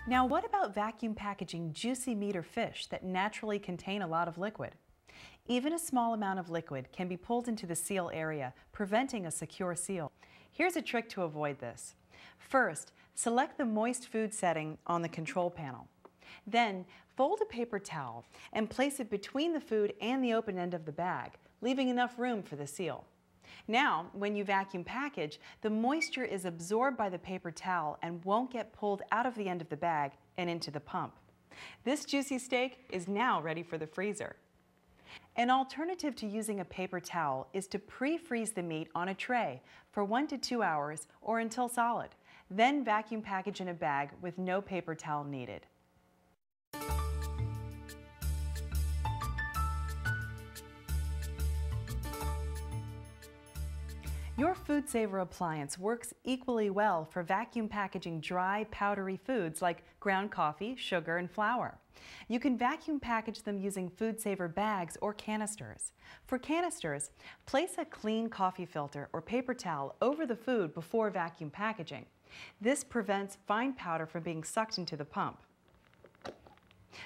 Now, what about vacuum packaging juicy meat or fish that naturally contain a lot of liquid? Even a small amount of liquid can be pulled into the seal area, preventing a secure seal. Here's a trick to avoid this. First, select the moist food setting on the control panel. Then, fold a paper towel and place it between the food and the open end of the bag, leaving enough room for the seal. Now, when you vacuum package, the moisture is absorbed by the paper towel and won't get pulled out of the end of the bag and into the pump. This juicy steak is now ready for the freezer. An alternative to using a paper towel is to pre-freeze the meat on a tray for 1 to 2 hours or until solid. Then vacuum package in a bag with no paper towel needed. Your FoodSaver appliance works equally well for vacuum packaging dry, powdery foods like ground coffee, sugar, and flour. You can vacuum package them using FoodSaver bags or canisters. For canisters, place a clean coffee filter or paper towel over the food before vacuum packaging. This prevents fine powder from being sucked into the pump.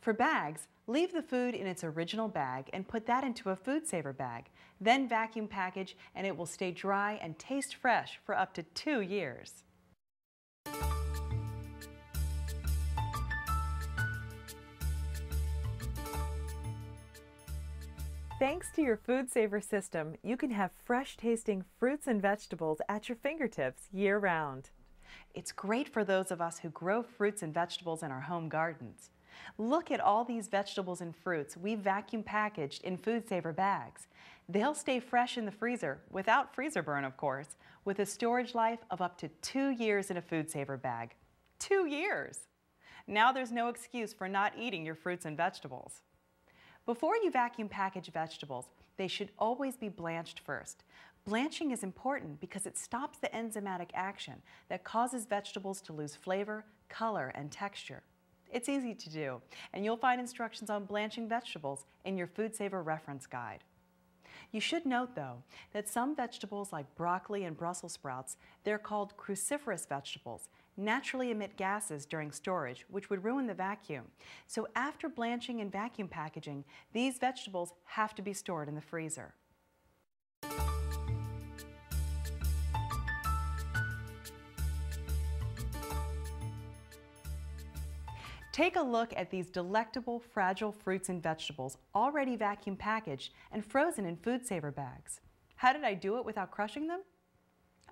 For bags, leave the food in its original bag and put that into a FoodSaver bag. Then vacuum package and it will stay dry and taste fresh for up to 2 years. Thanks to your FoodSaver system, you can have fresh-tasting fruits and vegetables at your fingertips year-round. It's great for those of us who grow fruits and vegetables in our home gardens. Look at all these vegetables and fruits we vacuum packaged in FoodSaver bags. They'll stay fresh in the freezer, without freezer burn of course, with a storage life of up to 2 years in a FoodSaver bag. 2 years! Now there's no excuse for not eating your fruits and vegetables. Before you vacuum package vegetables, they should always be blanched first. Blanching is important because it stops the enzymatic action that causes vegetables to lose flavor, color, and texture. It's easy to do, and you'll find instructions on blanching vegetables in your FoodSaver reference guide. You should note, though, that some vegetables like broccoli and Brussels sprouts, they're called cruciferous vegetables, naturally emit gases during storage, which would ruin the vacuum. So after blanching and vacuum packaging, these vegetables have to be stored in the freezer. Take a look at these delectable, fragile fruits and vegetables already vacuum packaged and frozen in FoodSaver bags. How did I do it without crushing them?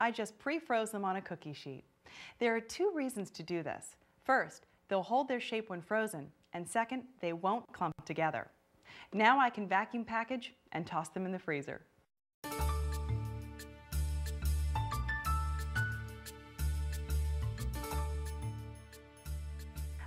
I just pre-froze them on a cookie sheet. There are 2 reasons to do this. First, they'll hold their shape when frozen, and second, they won't clump together. Now I can vacuum package and toss them in the freezer.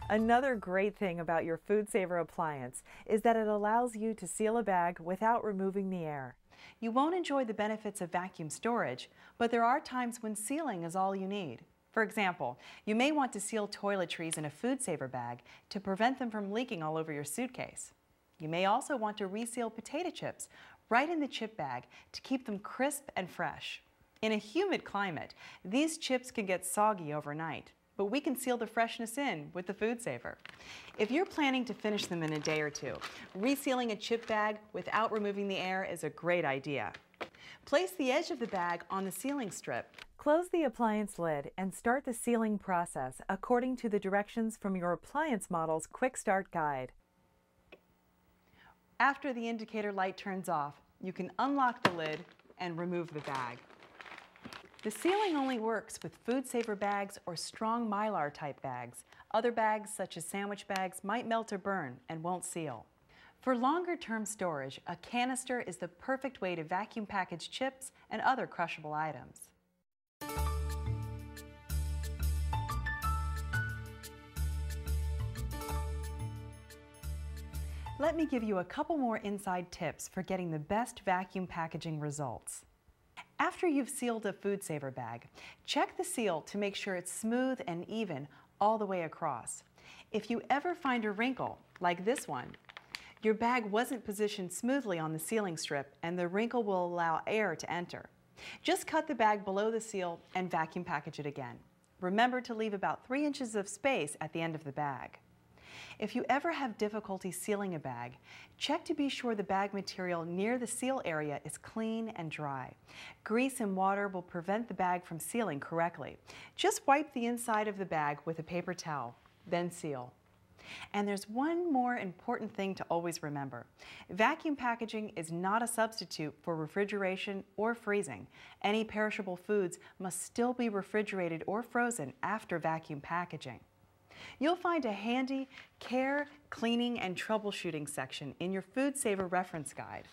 Another great thing about your FoodSaver appliance is that it allows you to seal a bag without removing the air. You won't enjoy the benefits of vacuum storage, but there are times when sealing is all you need. For example, you may want to seal toiletries in a FoodSaver bag to prevent them from leaking all over your suitcase. You may also want to reseal potato chips right in the chip bag to keep them crisp and fresh. In a humid climate, these chips can get soggy overnight, but we can seal the freshness in with the FoodSaver. If you're planning to finish them in a day or 2, resealing a chip bag without removing the air is a great idea. Place the edge of the bag on the sealing strip. Close the appliance lid and start the sealing process according to the directions from your appliance model's Quick Start Guide. After the indicator light turns off, you can unlock the lid and remove the bag. The sealing only works with FoodSaver bags or strong Mylar type bags. Other bags, such as sandwich bags, might melt or burn and won't seal. For longer term storage, a canister is the perfect way to vacuum package chips and other crushable items. Let me give you a couple more inside tips for getting the best vacuum packaging results. After you've sealed a FoodSaver bag, check the seal to make sure it's smooth and even all the way across. If you ever find a wrinkle, like this one, your bag wasn't positioned smoothly on the sealing strip and the wrinkle will allow air to enter. Just cut the bag below the seal and vacuum package it again. Remember to leave about 3 inches of space at the end of the bag. If you ever have difficulty sealing a bag, check to be sure the bag material near the seal area is clean and dry. Grease and water will prevent the bag from sealing correctly. Just wipe the inside of the bag with a paper towel, then seal. And there's one more important thing to always remember. Vacuum packaging is not a substitute for refrigeration or freezing. Any perishable foods must still be refrigerated or frozen after vacuum packaging. You'll find a handy care, cleaning, and troubleshooting section in your Food Saver reference guide.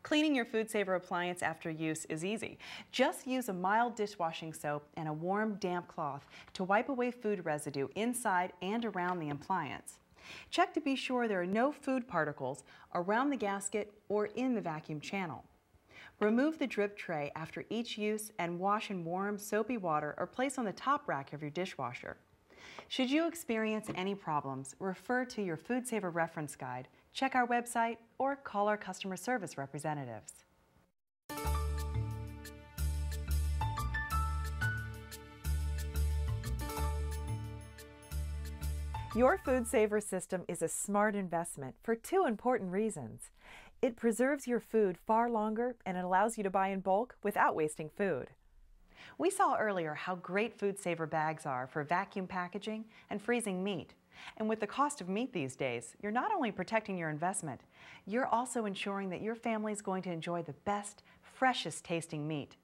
Cleaning your Food Saver appliance after use is easy. Just use a mild dishwashing soap and a warm, damp cloth to wipe away food residue inside and around the appliance. Check to be sure there are no food particles around the gasket or in the vacuum channel. Remove the drip tray after each use and wash in warm, soapy water or place on the top rack of your dishwasher. Should you experience any problems, refer to your Food Saver reference guide, check our website, or call our customer service representatives. Your Food Saver system is a smart investment for 2 important reasons. It preserves your food far longer and it allows you to buy in bulk without wasting food. We saw earlier how great Food Saver bags are for vacuum packaging and freezing meat. And with the cost of meat these days, you're not only protecting your investment, you're also ensuring that your family is going to enjoy the best, freshest tasting meat.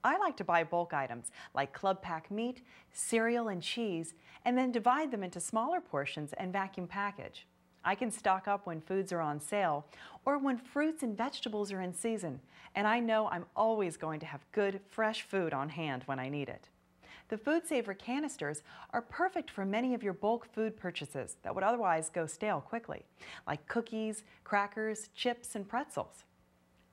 I like to buy bulk items like club pack meat, cereal, and cheese, and then divide them into smaller portions and vacuum package. I can stock up when foods are on sale or when fruits and vegetables are in season, and I know I'm always going to have good, fresh food on hand when I need it. The Food Saver canisters are perfect for many of your bulk food purchases that would otherwise go stale quickly, like cookies, crackers, chips, and pretzels.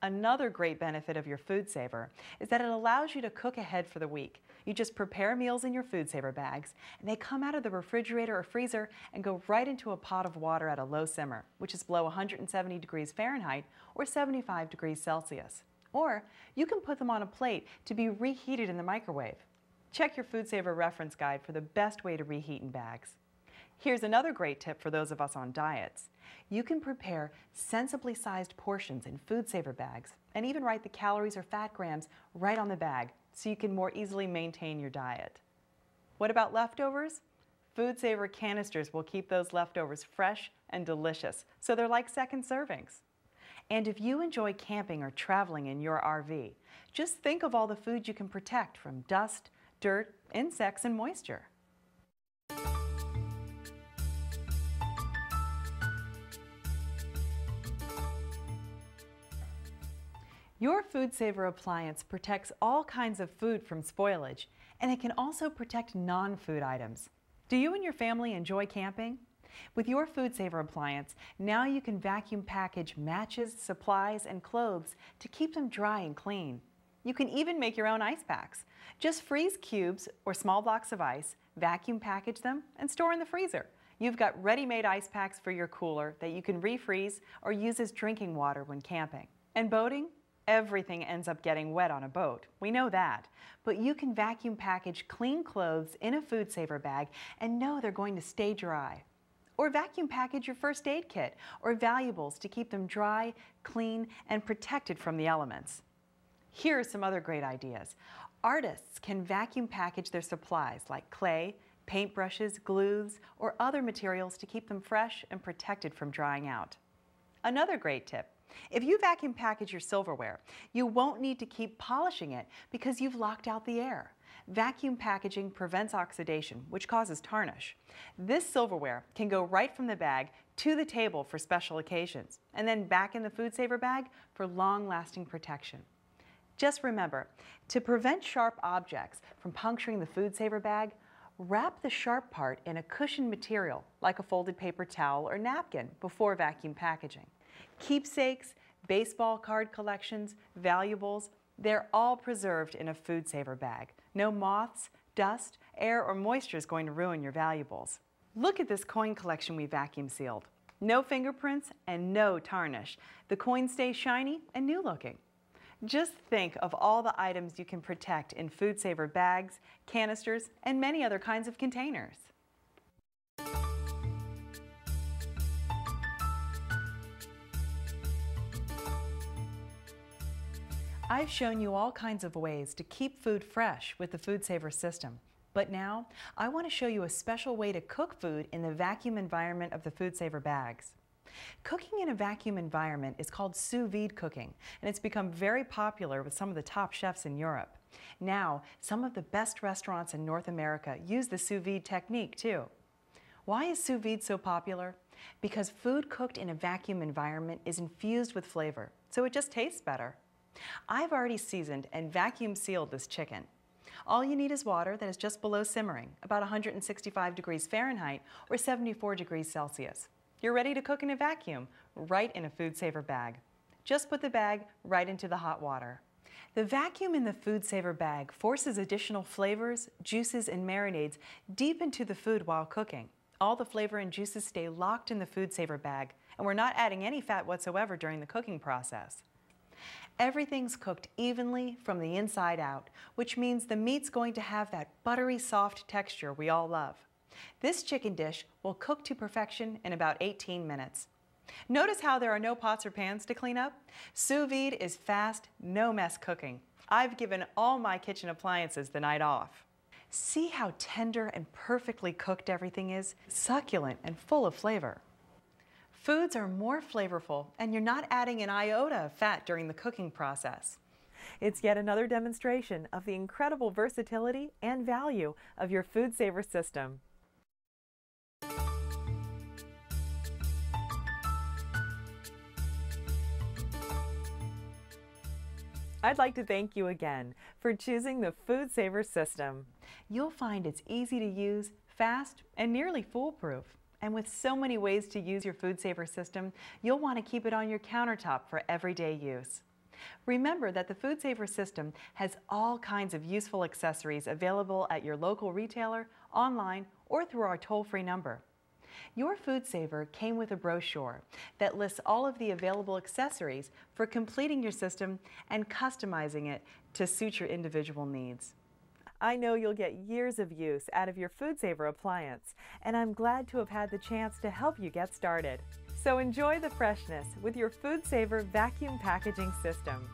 Another great benefit of your Food Saver is that it allows you to cook ahead for the week. You just prepare meals in your Food Saver bags, and they come out of the refrigerator or freezer and go right into a pot of water at a low simmer, which is below 170 degrees Fahrenheit or 75 degrees Celsius. Or you can put them on a plate to be reheated in the microwave. Check your Food Saver reference guide for the best way to reheat in bags. Here's another great tip for those of us on diets. You can prepare sensibly sized portions in Food Saver bags and even write the calories or fat grams right on the bag so you can more easily maintain your diet. What about leftovers? Food Saver canisters will keep those leftovers fresh and delicious, so they're like second servings. And if you enjoy camping or traveling in your RV, just think of all the food you can protect from dust, dirt, insects, and moisture. Your Food Saver appliance protects all kinds of food from spoilage, and it can also protect non-food items. Do you and your family enjoy camping? With your Food Saver appliance, now you can vacuum package matches, supplies, and clothes to keep them dry and clean. You can even make your own ice packs. Just freeze cubes or small blocks of ice, vacuum package them, and store in the freezer. You've got ready-made ice packs for your cooler that you can refreeze or use as drinking water when camping. And boating? Everything ends up getting wet on a boat. We know that. But you can vacuum package clean clothes in a Food Saver bag and know they're going to stay dry. Or vacuum package your first aid kit or valuables to keep them dry, clean, and protected from the elements. Here are some other great ideas. Artists can vacuum package their supplies like clay, paintbrushes, glues, or other materials to keep them fresh and protected from drying out. Another great tip. If you vacuum package your silverware, you won't need to keep polishing it because you've locked out the air. Vacuum packaging prevents oxidation, which causes tarnish. This silverware can go right from the bag to the table for special occasions, and then back in the Food Saver bag for long-lasting protection. Just remember, to prevent sharp objects from puncturing the Food Saver bag, wrap the sharp part in a cushioned material like a folded paper towel or napkin before vacuum packaging. Keepsakes, baseball card collections, valuables, they're all preserved in a Food Saver bag. No moths, dust, air, or moisture is going to ruin your valuables. Look at this coin collection we vacuum sealed. No fingerprints and no tarnish. The coins stay shiny and new looking. Just think of all the items you can protect in FoodSaver bags, canisters, and many other kinds of containers. I've shown you all kinds of ways to keep food fresh with the FoodSaver system. But now, I want to show you a special way to cook food in the vacuum environment of the FoodSaver bags. Cooking in a vacuum environment is called sous vide cooking, and it's become very popular with some of the top chefs in Europe. Now, some of the best restaurants in North America use the sous vide technique too. Why is sous vide so popular? Because food cooked in a vacuum environment is infused with flavor, so it just tastes better. I've already seasoned and vacuum sealed this chicken. All you need is water that is just below simmering, about 165 degrees Fahrenheit or 74 degrees Celsius. You're ready to cook in a vacuum, right in a FoodSaver bag. Just put the bag right into the hot water. The vacuum in the FoodSaver bag forces additional flavors, juices, and marinades deep into the food while cooking. All the flavor and juices stay locked in the FoodSaver bag, and we're not adding any fat whatsoever during the cooking process. Everything's cooked evenly from the inside out, which means the meat's going to have that buttery soft texture we all love. This chicken dish will cook to perfection in about 18 minutes. Notice how there are no pots or pans to clean up? Sous vide is fast, no mess cooking. I've given all my kitchen appliances the night off. See how tender and perfectly cooked everything is? Succulent and full of flavor. Foods are more flavorful, and you're not adding an iota of fat during the cooking process. It's yet another demonstration of the incredible versatility and value of your FoodSaver system. I'd like to thank you again for choosing the FoodSaver system. You'll find it's easy to use, fast, and nearly foolproof. And with so many ways to use your FoodSaver system, you'll want to keep it on your countertop for everyday use. Remember that the FoodSaver system has all kinds of useful accessories available at your local retailer, online, or through our toll-free number. Your FoodSaver came with a brochure that lists all of the available accessories for completing your system and customizing it to suit your individual needs. I know you'll get years of use out of your FoodSaver appliance, and I'm glad to have had the chance to help you get started. So enjoy the freshness with your FoodSaver vacuum packaging system.